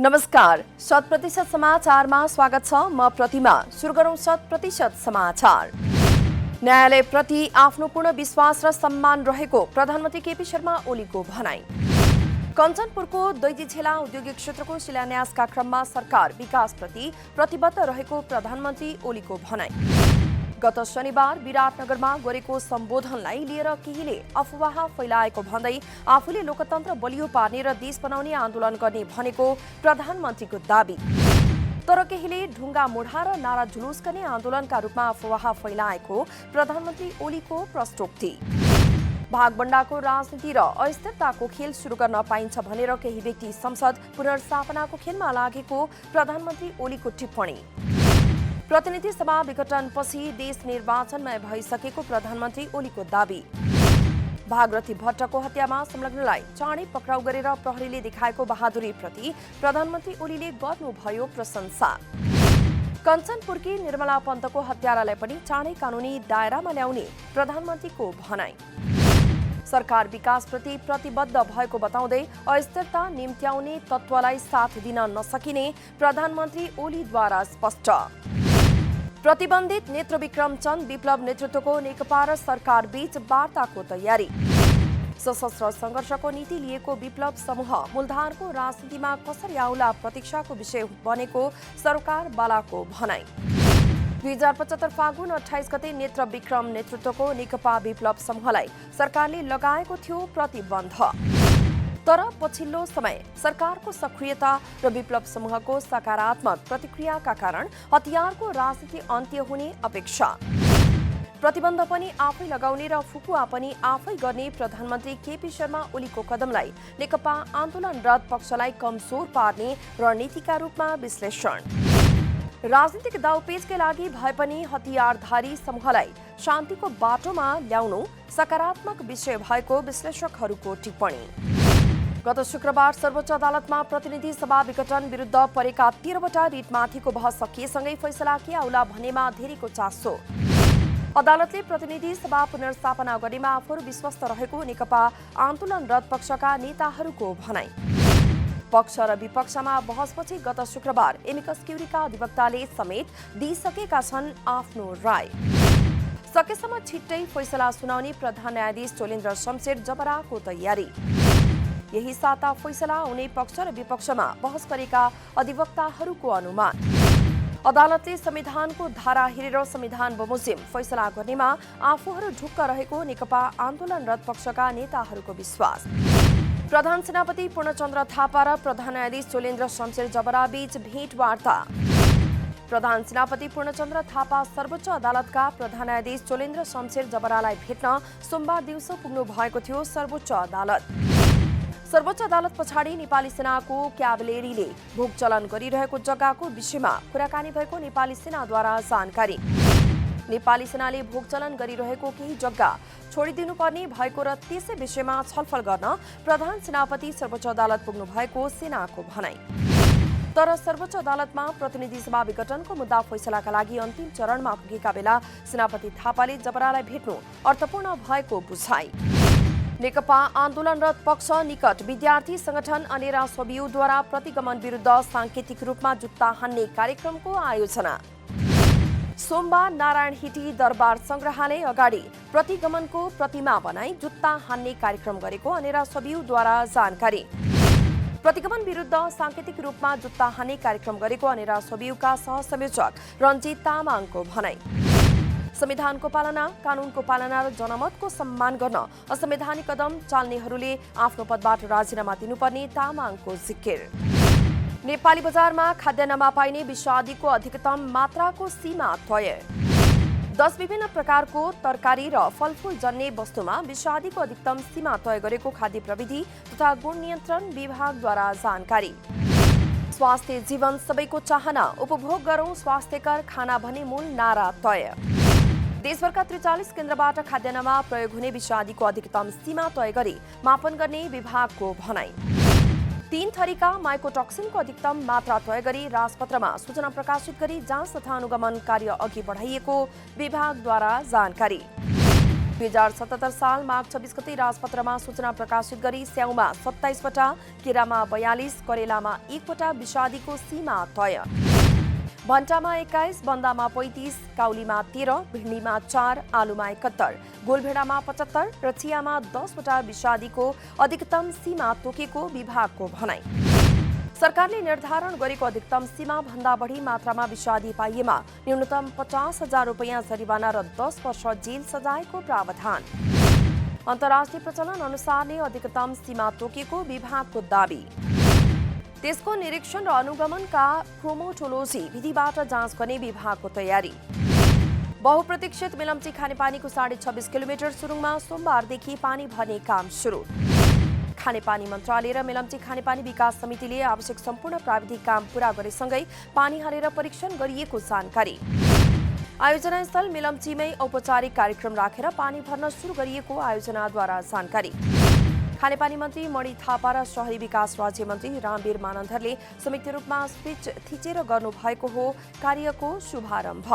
नमस्कार, 100% समाचारमा स्वागत छ। म प्रतिमा। सुरु गरौं 100% समाचार। न्यायालयप्रति आफ्नो पूर्ण विश्वास र सम्मान रहेको प्रधानमन्त्री केपी शर्मा ओलीको भनाई। कञ्चनपुरको दैजीझेला औद्योगिक क्षेत्रको शिलान्यासका क्रममा सरकार विकासप्रति प्रतिबद्ध रहेको प्रधानमन्त्री ओलीको भनाई। गत शनिबार विराटनगरमा गरेको सम्बोधनलाई लिएर केहीले अफवाह फैलाएको भन्दै आफूले लोकतन्त्र बलियो पार्ने र देश बनाउने आन्दोलन गर्ने भनेको प्रधानमन्त्रीको दाबी। तर केहीले ढुङ्गा मुढा र नारा जुलुस गर्ने आन्दोलनका रूपमा अफवाह फैलाएको प्रधानमन्त्री ओलीको प्रश्नोक्ति। भागबण्डाको राजनीति र अस्थिरताको खेल सुरु गर्न पाइन्छ भनेर केही व्यक्ति संसद पुनर्स्थापनाको खेलमा लागेको प्रधानमन्त्री ओलीको टिप्पणी। प्रतिनिधि सभा विघटनपछि देश निर्वाचनमय भइसकेको प्रधानमन्त्री ओलीको दाबी। भागरथी भट्टको हत्यामा संलग्नलाई चाँडै पक्राउ गरेर प्रहरीले देखाएको बहादुरीप्रति प्रधानमन्त्री ओलीले गर्नुभयो प्रशंसा। कञ्चनपुरकी निर्मला पन्तको हत्यारालाई पनि चाँडै कानूनी दायरामा ल्याउने प्रधानमन्त्रीको भनाई। सरकार विकासप्रति प्रतिबद्ध भएको बताउँदै अस्थिरता निम्त्याउने तत्त्वलाई साथ दिन नसकिने प्रधानमन्त्री ओलीद्वारा स्पष्ट। प्रतिबन्धित नेत्र विक्रम चन्द विप्लव नेतृत्वको नेकपा र सरकार बीच वार्ताको तयारी। सशस्त्र संघर्षको नीति लिएको विप्लव समूह मूलधारको राजनीतिमा कसरी आउला प्रतीक्षाको विषय बनेको सरकारवालाको भनाई। 2075 फागुन 28 गते नेत्र विक्रम नेतृत्वको नेकपा विप्लव समूहलाई सरकारले लगाएको थियो प्रतिबन्ध। तर पछिल्लो समय सरकारको सक्रियता र विप्लव समूहको सकारात्मक प्रतिक्रियाका कारण हतियारको राजनीति अन्त्य हुने अपेक्षा। प्रतिबन्ध पनि आफै लगाउने र फुकुवा पनि आफै गर्ने प्रधानमन्त्री केपी शर्मा ओलीको कदमलाई नेकपा आन्दोलनरत पक्षलाई कमजोर पार्ने रणनीतिका रूपमा विश्लेषण। राजनीतिक दाउपेचकै लागि भए पनि हतियारधारी समूहलाई शान्तिको बाटोमा ल्याउनु सकारात्मक विषय भएको विश्लेषकहरूको टिप्पणी। गत शुक्रबार सर्वोच्च अदालतमा प्रतिनिधि सभा विघटन विरुद्ध परेका 13वटा रिटमाथिको बहस सकिएसँगै फैसला के आउला भन्नेमा धेरैको चासो। अदालतले प्रतिनिधि सभा पुनर्स्थापना गर्नेमा आफूहरू विश्वस्त रहेको नेकपा आन्दोलनरत पक्षका नेताहरूको भनाई। पक्ष र विपक्षमा बहसपछि गत शुक्रबार एमिकस क्युरीका अधिवक्ताले समेत दिइसकेका छन् आफ्नो राय। सकेसम्म छिट्टै फैसला सुनाउने प्रधान न्यायाधीश चोलेन्द्र शमशेर जबराको तयारी। यही साता फैसला आउने पक्ष र विपक्षमा बहस गरेका अधिवक्ताहरूको अनुमान। अदालतले संविधानको धारा हेरेर संविधान बमोजिम फैसला गर्नेमा आफूहरू ढुक्क रहेको नेकपा आन्दोलनरत पक्षका नेताहरूको विश्वास। प्रधान सेनापति पूर्णचन्द्र थापा र प्रधान न्यायाधीश चोलेन्द्र शमशेर जबराबीच भेटवार्ता। प्रधान सेनापति पूर्णचन्द्र थापा सर्वोच्च अदालतका प्रधान न्यायाधीश चोलेन्द्र शमशेर जबरालाई भेट्न सोमबार दिउँसो पुग्नु भएको थियो सर्वोच्च अदालत। सर्वोच्च अदालत पछाडि नेपाली सेनाको क्याभलेरीले भोगचलन गरिरहेको जग्गाको विषयमा कुराकानी भएको नेपाली सेनाद्वारा जानकारी। नेपाली सेनाले भोगचलन गरिरहेको केही जग्गा छोडिदिनुपर्ने भएको र त्यसै विषयमा छलफल गर्न प्रधान सेनापति सर्वोच्च अदालत पुग्नु भएको सेनाको भनाई। तर सर्वोच्च अदालतमा प्रतिनिधि सभा विघटनको मुद्दा फैसलाका लागि अन्तिम चरणमा पुगेका बेला सेनापति थापाले जबरालाई भेट्नु अर्थपूर्ण भएको बुझाइ। नेकपा आन्दोलनरत पक्ष निकट विद्यार्थी संगठन अनेरा सोबियुद्वारा प्रतिगमन विरुद्ध सांकेतिक रूपमा जुत्ता हान्ने कार्यक्रमको आयोजना। सोमबार नारायण हिटी दरबार संग्रहालय अगाडि प्रतिगमनको प्रतिमा बनाई जुत्ता हान्ने कार्यक्रम गरेको अनेरा सोबियुद्वारा जानकारी। प्रतिगमन विरुद्ध सांकेतिक रूपमा जुत्ता हान्ने कार्यक्रम गरेको अनेरा सोबियुका सहसंयोजक रञ्जित तामाङको भनाई। संविधानको पालना, कानूनको पालना र जनमतको सम्मान गर्न असंवैधानिक कदम चाल्नेहरूले आफ्नो पदबाट राजीनामा दिनुपर्ने तामाङको जिकिर। नेपाली बजारमा खाद्यान्नमा पाइने विषादीको अधिकतम मात्राको सीमा तय। 10 विभिन्न प्रकारको तरकारी र फलफूल जन्य वस्तुमा विषादीको अधिकतम सीमा तय गरेको खाद्य प्रविधि तथा गुण नियन्त्रण विभागद्वारा जानकारी। स्वास्थ्य जीवन सबैको चाहना, उपभोग गरौं स्वास्थ्यकर खाना भन्ने मूल नारा तय। देशभरका 43 केन्द्रबाट खाद्यान्नमा प्रयोग हुने विषादीको अधिकतम सीमा तय गरी मापन गर्ने विभागको भनाई। 3 थरीका माइकोटोक्सिनको अधिकतम मात्रा तय गरी राजपत्रमा सूचना प्रकाशित गरी जाँच तथा अनुगमन कार्य अघि बढाइएको विभागद्वारा जानकारी। 2077 साल माघ 26 गते राजपत्रमा सूचना प्रकाशित गरी स्याउमा 27 वटा, केरामा 42, करेलामा 1 वटा विषादीको सीमा तय। भन्टामा 21, बन्दामा 35, काउलीमा 13, भिण्डीमा 4, आलुमा 71, गोलभेडामा 75 र चियामा 10 वटा विषादीको अधिकतम सीमा तोकेको विभागको भनाई। सरकारले निर्धारण गरेको अधिकतम सीमा भन्दा बढी मात्रामा विषादी पाइएमा न्यूनतम 50,000 रुपैयाँ जरिवाना र 10 वर्ष जेल सजायको प्रावधान। अन्तर्राष्ट्रिय प्रचलन अनुसार नै अधिकतम सीमा तोकेको विभागको दावी। त्यसको निरीक्षण र अनुगमनका क्रोमोटोलोजी विधिबाट जाँच गर्ने विभागको तयारी। बहुप्रतीक्षित मिलम्ची खानेपानीको 26.5 किलोमिटर सुरुङमा सोमबारदेखि पानी भर्ने काम सुरु। खानेपानी मन्त्रालय र मिलम्ची खानेपानी विकास समितिले आवश्यक सम्पूर्ण प्राविधिक काम पूरा गरेसँगै पानी हालेर परीक्षण गरिएको जानकारी। आयोजना स्थल मिलम्चीमै औपचारिक कार्यक्रम राखेर पानी भर्न सुरु गरिएको आयोजनाद्वारा जानकारी। खानेपानी मन्त्री मणि थापा र शहरी विकास राज्य मन्त्री रामवीर मानन्धरले संयुक्त रूपमा स्पिच थिचेर गर्नुभएको हो कार्यको शुभारम्भ।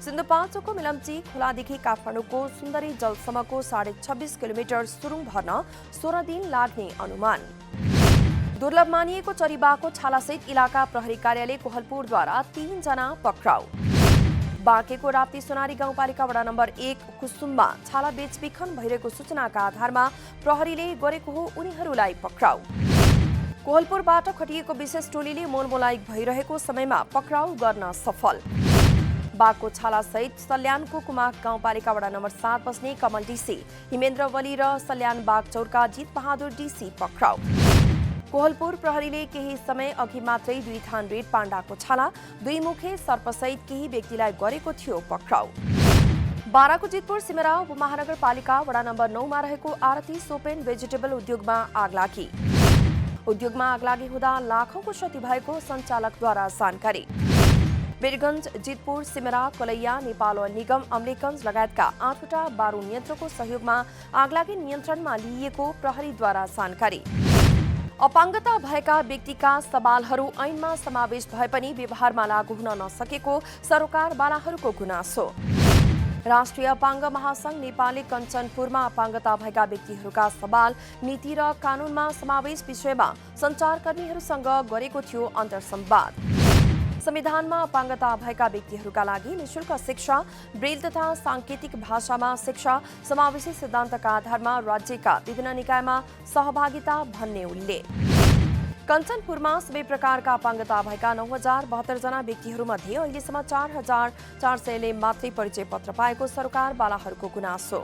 सिन्धुपाल्चोकको मिलम्ची खोलादेखि काठमाडौँको सुन्दरी जलसम्मको 26.5 किलोमिटर सुरुङ भर्न 16 दिन लाग्ने अनुमान। दुर्लभ मानिएको चरीबाको छालासहित इलाका प्रहरी कार्यालय कोहलपुरद्वारा 3 जना पक्राउ। बाँकेको राप्ती सोनारी गाउँपालिका वडा नम्बर 1 कुसुममा छाला बेचबिखन भइरहेको सूचनाका आधारमा प्रहरीले गरेको हो उनीहरूलाई पक्राउ। कोहलपुरबाट खटिएको विशेष टोलीले मोलमोलाइक भइरहेको समयमा पक्राउ गर्न सफल। बाघको छालासहित सल्यानको कुमाक गाउँपालिका वडा नम्बर 7 बस्ने कमल डीसी, हिमेन्द्र वली र सल्यान बागचौरका जित बहादुर डीसी पक्राउ। कोहलपुर प्रहरीले केही समय अघि मात्रै 2 थान रेड पाण्डाको छाला, 2 मुखे सर्पसहित केही व्यक्तिलाई गरेको थियो पक्राउ। बाराको जितपुर सिमेरा उपमहानगरपालिका वडा नम्बर 9 मा रहेको आरती सोप एन्ड भेजिटेबल उद्योगमा आगलागी। उद्योगमा आगलागी हुँदा लाखौंको क्षति भएको सञ्चालकद्वारा जानकारी। वीरगञ्ज, जितपुर, सिमेरा, कोलैया, नेपाल ओयल निगम, अमलेखगञ्ज लगायतका 8 वटा बारुद यन्त्रको सहयोगमा आगलागी नियन्त्रणमा लिइएको प्रहरीद्वारा जानकारी। अपाङ्गता भएका व्यक्तिका सवालहरू ऐनमा समावेश भए पनि व्यवहारमा लागू हुन नसकेको सरोकारवालाहरूको गुनासो। राष्ट्रिय अपाङ्ग महासंघ नेपालले कञ्चनपुरमा अपाङ्गता भएका व्यक्तिहरूका सवाल नीति र कानूनमा समावेश विषयमा सञ्चारकर्मीहरूसँग गरेको थियो अन्तर्संवाद। संविधानमा अपाङ्गता भएका व्यक्तिहरूका लागि निशुल्क शिक्षा, ब्रेल तथा सांकेतिक भाषामा शिक्षा, समावेशी सिद्धान्तका आधारमा राज्यका विभिन्न निकायमा सहभागिता भन्ने उल्लेख। कञ्चनपुरमा सबै प्रकारका अपाङ्गता भएका 9,072 जना व्यक्तिहरूमध्ये अहिलेसम्म 4,400ले मात्रै परिचय पत्र पाएको सरकारवालाहरूको गुनासो।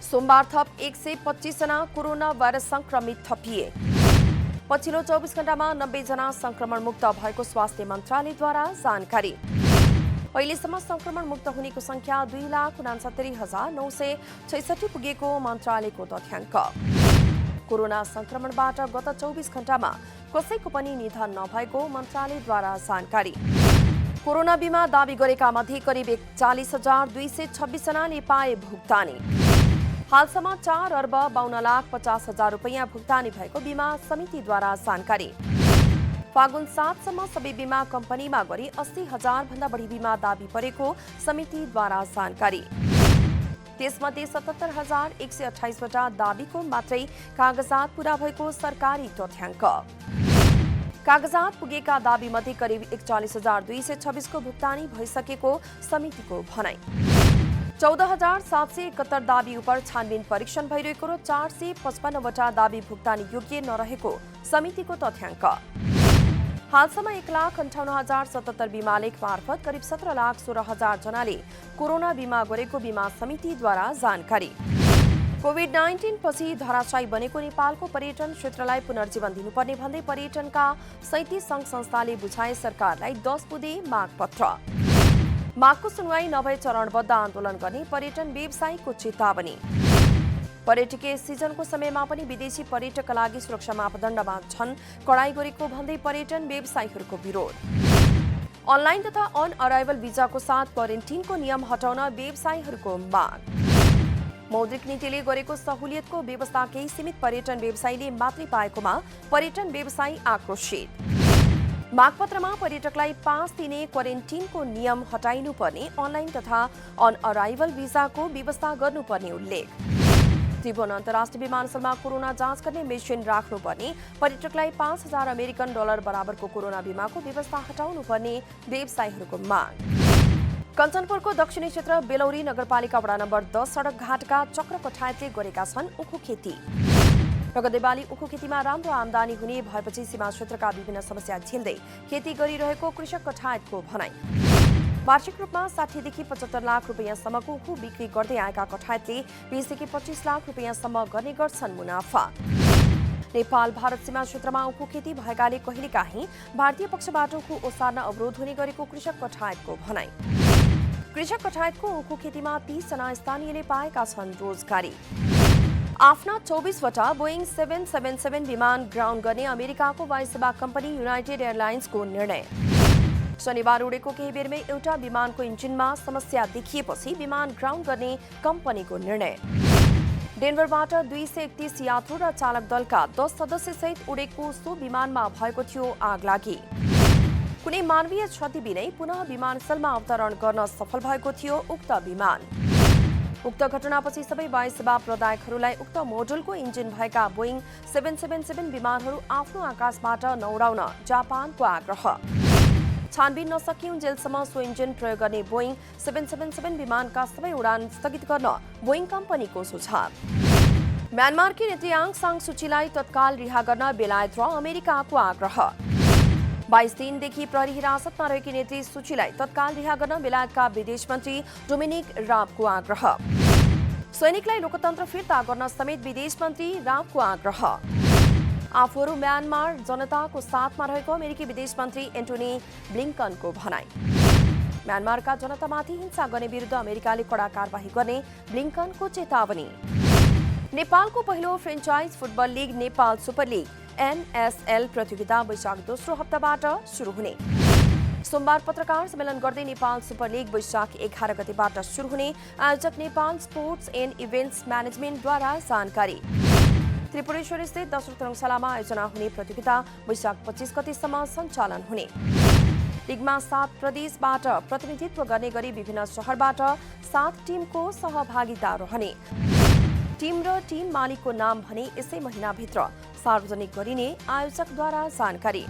सोमबार थप 125 जना कोरोना भाइरस संक्रमित थपिए। पछिल्लो 24 घण्टामा 90 जना संक्रमण मुक्त भएको स्वास्थ्य मन्त्रालयद्वारा जानकारी। अहिलेसम्म संक्रमण मुक्त हुनेको संख्या 2,69,966 पुगेको मन्त्रालयको तथ्याङ्क। कोरोना संक्रमणबाट गत 24 घण्टामा कसैको पनि निधन नभएको मन्त्रालयद्वारा जानकारी। कोरोना बीमा दावी गरेका मध्ये करिब 41,226 जनाले पाए भुक्तानी। हालसम्म 4,52,50,000 रुपैयाँ भुक्तानी भएको बीमा समितिद्वारा जानकारी। फागुन 7 सम्म सबै बीमा कम्पनीमा गरी 80,000 भन्दा बढी बीमा दावी परेको समितिद्वारा जानकारी। त्यसमध्ये 77,128 वटा दावीको मात्रै कागजात पूरा भएको सरकारी तथ्याङ्क। कागजात पुगेका दावीमध्ये करिब 41,226 को भुक्तानी भइसकेको समितिको भनाई। 14,771 दावी उप छानबिन परीक्षण भइरहेको र 455 वटा दावी भुक्तानी योग्य नरहेको समितिको तथ्याङ्क। हालसम्म 1,58,077 बीमा लेख मार्फत करिब 17,16,000 जनाले कोरोना बीमा गरेको बीमा समितिद्वारा जानकारी। कोभिड-19 पछि धराशायी बनेको नेपालको पर्यटन क्षेत्रलाई पुनर्जीवन दिनुपर्ने भन्दै पर्यटनका 37 सङ्घ संस्थाले बुझाए सरकारलाई 10 बुँदे मागपत्र। मागको सुनवाई नभए चरणबद्ध आन्दोलन गर्ने पर्यटन व्यवसायीको चेतावनी। पर्यटकीय सिजनको समयमा पनि विदेशी पर्यटकका लागि सुरक्षा मापदण्डमा झन कडाई गरेको भन्दै पर्यटन व्यवसायीहरूको विरोध। अनलाइन तथा अन अराइभल भिजाको साथ क्वारेन्टिनको नियम हटाउन व्यवसायीहरूको माग। मौद्रिक नीतिले गरेको सहुलियतको व्यवस्था केही सीमित पर्यटन व्यवसायीले मात्रै पाएकोमा पर्यटन व्यवसायी आक्रोशित। मागपत्रमा पर्यटकलाई पास दिने क्वारेन्टिनको नियम हटाइनुपर्ने, अनलाइन तथा अन अराइभल भिसाको व्यवस्था गर्नुपर्ने उल्लेख। त्रिभुवन अन्तर्राष्ट्रिय विमानस्थलमा कोरोना जाँच गर्ने मेसिन राख्नुपर्ने, पर्यटकलाई 5,000 अमेरिकन डलर बराबरको कोरोना बीमाको व्यवस्था हटाउनुपर्ने व्यवसायीहरूको माग। कञ्चनपुरको दक्षिणी क्षेत्र बेलौरी नगरपालिका वडा नम्बर 10 सडक घाटका चक्र पठायतले गरेका छन् उखु खेती। प्रगतिबाली उखु खेतीमा राम्रो आमदानी हुने भएपछि सीमा क्षेत्रका विभिन्न समस्या झेल्दै खेती गरिरहेको कृषक कठायतको भनाइ। वार्षिक रूपमा 60 देखि 75 लाख रुपियाँसम्मको उखु बिक्री गर्दै आएका कठायतले 20 देखि 25 लाख रुपियाँसम्म गर्ने गर्छन् मुनाफा। नेपाल भारत सीमा क्षेत्रमा उखु खेती भएकाले कहिलेकाहीँ भारतीय पक्षबाट उखु ओसार्न अवरोध हुने गरेको कृषक कठायतको भनाइ। कृषक कठायतको उखु खेतीमा 30 जना स्थानीयले पाएका छन् रोजगारी। आफ्ना 24वटा बोइङ 777 विमान ग्राउन्ड गर्ने अमेरिकाको वायुसेवा कम्पनी युनाइटेड एयरलाइन्सको निर्णय। शनिबार उडेको केही बेरमै एउटा विमानको इन्जिनमा समस्या देखिएपछि विमान ग्राउन्ड गर्ने कम्पनीको निर्णय। डेनभरबाट 231 यात्रु र चालक दलका 10 सदस्यसहित उडेको सो विमानमा भएको थियो आगलागी। कुनै मानवीय क्षति बिनै पुनः विमानस्थलमा अवतरण गर्न सफल भएको थियो उक्त विमान। उक्त घटनापछि सबै वायुसेवा प्रदायकहरूलाई उक्त मोडलको इन्जिन भएका बोइङ 777 विमानहरू आफ्नो आकाशबाट नउडाउन जापानको आग्रह। छानबिन नसकिउन्जेलसम्म सो इन्जिन प्रयोग गर्ने बोइङ 777 विमानका सबै उडान स्थगित गर्न बोइङ कम्पनीको सुझाव। म्यानमारकी नेत्री आङ सान सुचीलाई तत्काल रिहा गर्न बेलायत र अमेरिकाको आग्रह। 22 दिनदेखि प्रहरी हिरासतमा रहेकी नेत्री सुचीलाई तत्काल रिहा गर्न बेलायतका विदेश मन्त्री डोमिनिक राबको आग्रह। सैनिकलाई लोकतन्त्र फिर्ता गर्न समेत विदेश मन्त्री राबको आग्रह। आफूहरू म्यानमार जनताको साथमा रहेको अमेरिकी विदेश मन्त्री एन्टोनी ब्लिङ्कनको भनाइ। म्यानमारका जनतामाथि हिंसा गर्ने विरुद्ध अमेरिकाले कडा कारबाही गर्ने ब्लिङ्कनको चेतावनी। नेपालको पहिलो franchise football league Nepal super league NSL प्रतियोगिता वैशाख दोस्रो हप्ताबाट सुरु हुने। सोमबार पत्रकार सम्मेलन गर्दै नेपाल सुपर लिग वैशाख 11 गतेबाट सुरु हुने आयोजक नेपाल स्पोर्ट्स एन्ड इभेन्ट्स म्यानेजमेन्टद्वारा जानकारी। त्रिपुरेश्वर स्थित दशरथ रङशालामा आयोजना हुने प्रतियोगिता वैशाख 25 गतेसम्म सञ्चालन हुने। लिगमा 7 प्रदेशबाट प्रतिनिधित्व गर्ने गरी विभिन्न शहरबाट 7 टिमको सहभागिता रहने। टिम र टिम मालिकको नाम भने यसै महिनाभित्र सार्वजनिक गरिने आयोजकद्वारा जानकारी।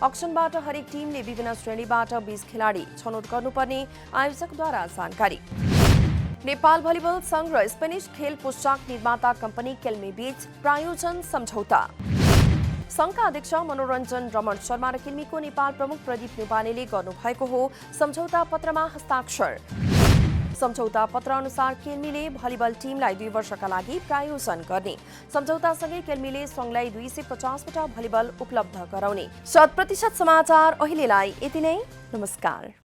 अक्सनबाट हरेक टिमले विभिन्न श्रेणीबाट 20 खेलाडी छनौट गर्नुपर्ने आयोजकद्वारा जानकारी। नेपाल भलिबल संघ र स्पेनिश खेल पोशाक निर्माता कम्पनी केल्मी बीच प्रायोजन सम्झौता। संघका अध्यक्ष मनोरञ्जन रमण शर्मा र केल्मीको नेपाल प्रमुख प्रदीप न्युपानेले गर्नुभएको हो सम्झौता पत्रमा हस्ताक्षर। सम्झौता पत्र अनुसार केल्मीले भलिबल टिमलाई 2 वर्षका लागि प्रायोजन गर्ने। सम्झौतासँगै केल्मीले संघलाई 250 वटा भलिबल उपलब्ध गराउने। 100% समाचार अहिलेलाई यति नै। नमस्कार।